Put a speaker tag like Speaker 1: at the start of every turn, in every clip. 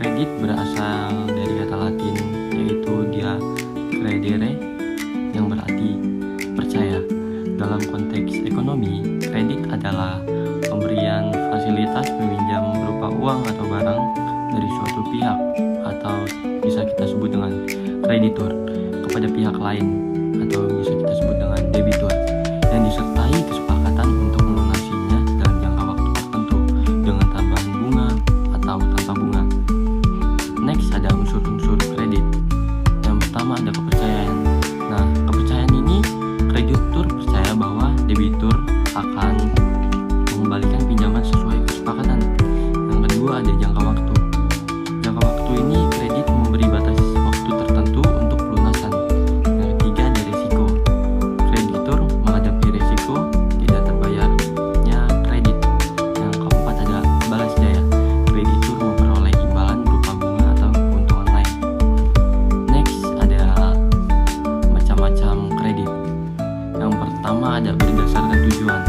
Speaker 1: Kredit berasal dari kata Latin, yaitu dia credere, yang berarti percaya. Dalam konteks ekonomi, kredit adalah pemberian fasilitas peminjam berupa uang atau barang dari suatu pihak, atau bisa kita sebut dengan kreditur, kepada pihak lain, atau bisa kita sebut dengan debitur, yang disertai kesepakatan untuk melunasinya dalam jangka waktu tertentu dengan tambahan bunga atau tanpa bunga. Next, ada unsur-unsur kredit. Yang pertama ada kepercayaan. Nah, kepercayaan ini kreditur percaya bahwa debitur akan mengembalikan pinjaman sesuai kesepakatan. Yang kedua ada jangka waktu. Jangka waktu ini kredit memberi batas waktu tertentu untuk pelunasan. Yang ketiga ada risiko. Kreditur menghadapi risiko tidak terbayarnya kredit. Yang keempat ada balas daya. Kreditur memperoleh imbalan berupa bunga atau keuntungan lain. Next ada macam-macam kredit. Yang pertama ada berdasarkan tujuan.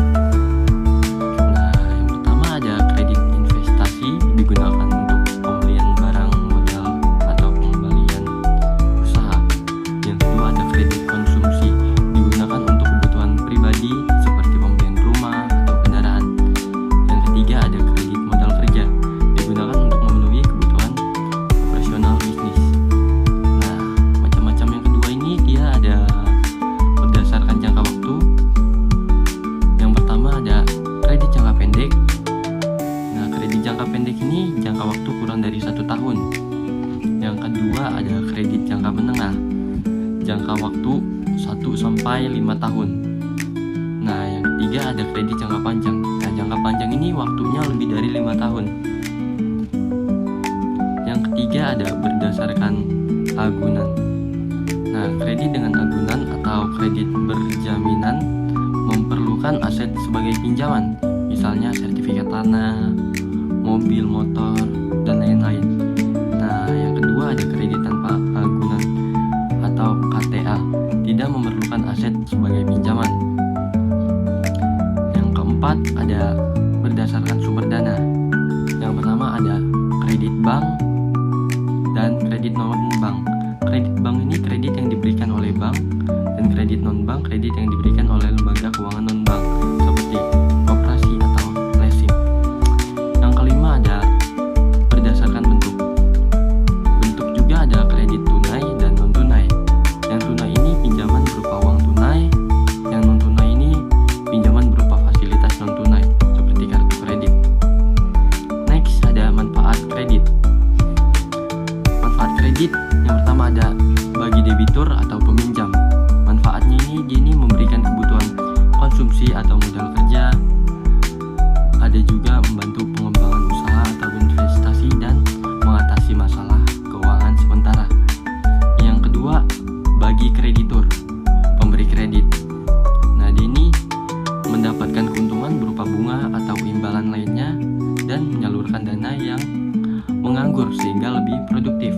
Speaker 1: Nah, yang pertama ada kredit investasi, digunakan untuk pembelian barang modal atau pengembalian usaha. Yang kedua ada kredit konsumsi, digunakan untuk kebutuhan pribadi seperti pembelian rumah atau kendaraan. Yang ketiga ada kredit modal kerja, digunakan untuk memenuhi kebutuhan operasional bisnis. Nah, macam-macam yang kedua ini dia ada berdasarkan jangka waktu. Yang pertama ada kredit jangka pendek. Nah, kredit jangka pendek ini jangka waktu kurang dari 1 tahun. Yang kedua ada kredit jangka menengah, jangka waktu 1 sampai 5 tahun. Nah, yang ketiga ada kredit jangka panjang. Nah, jangka panjang ini waktunya lebih dari 5 tahun. Yang ketiga ada berdasarkan agunan. Nah, kredit dengan agunan atau kredit berjaminan memerlukan aset sebagai pinjaman, misalnya sertifikat tanah, mobil, motor, dan lain-lain. Nah, yang kedua ada kredit tanpa agunan atau KTA, tidak memerlukan aset sebagai pinjaman. Yang keempat ada berdasarkan sumber dana. Yang pertama ada kredit bank dan kredit non-bank. Kredit bank ini kredit yang diberikan oleh bank, dan kredit non-bank kredit yang diberikan oleh lembaga keuangan non-bank seperti koperasi atau leasing. Yang kelima ada berdasarkan bentuk. Bentuk juga ada kredit tunai dan non-tunai. Yang tunai ini pinjaman berupa uang tunai, yang non-tunai ini pinjaman berupa fasilitas non-tunai seperti kartu kredit. Next ada manfaat kredit. Manfaat kredit yang pertama ada bagi debitur atau peminjam. Manfaatnya ini memberikan kebutuhan konsumsi atau modal kerja. Ada juga membantu pengembangan usaha atau investasi dan mengatasi masalah keuangan sementara. Yang kedua, bagi kreditur, pemberi kredit. Nah, ini mendapatkan keuntungan berupa bunga atau imbalan lainnya dan menyalurkan dana yang menganggur sehingga lebih produktif.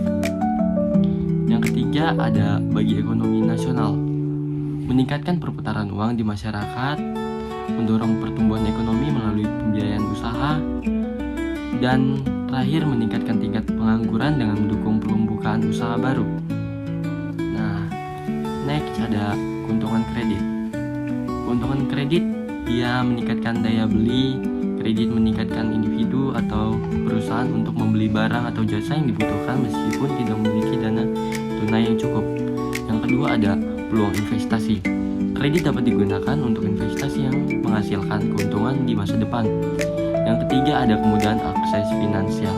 Speaker 1: Yang ketiga ada bagi ekonomi nasional, meningkatkan perputaran uang di masyarakat, mendorong pertumbuhan ekonomi melalui pembiayaan usaha, dan terakhir meningkatkan tingkat pengangguran dengan mendukung pembukaan usaha baru. Nah, next ada keuntungan kredit. Keuntungan kredit dia meningkatkan daya beli. Kredit meningkatkan individu atau perusahaan untuk membeli barang atau jasa yang dibutuhkan meskipun tidak memiliki dana tunai yang cukup. Yang kedua ada peluang investasi. Kredit dapat digunakan untuk investasi yang menghasilkan keuntungan di masa depan. Yang ketiga ada kemudahan akses finansial.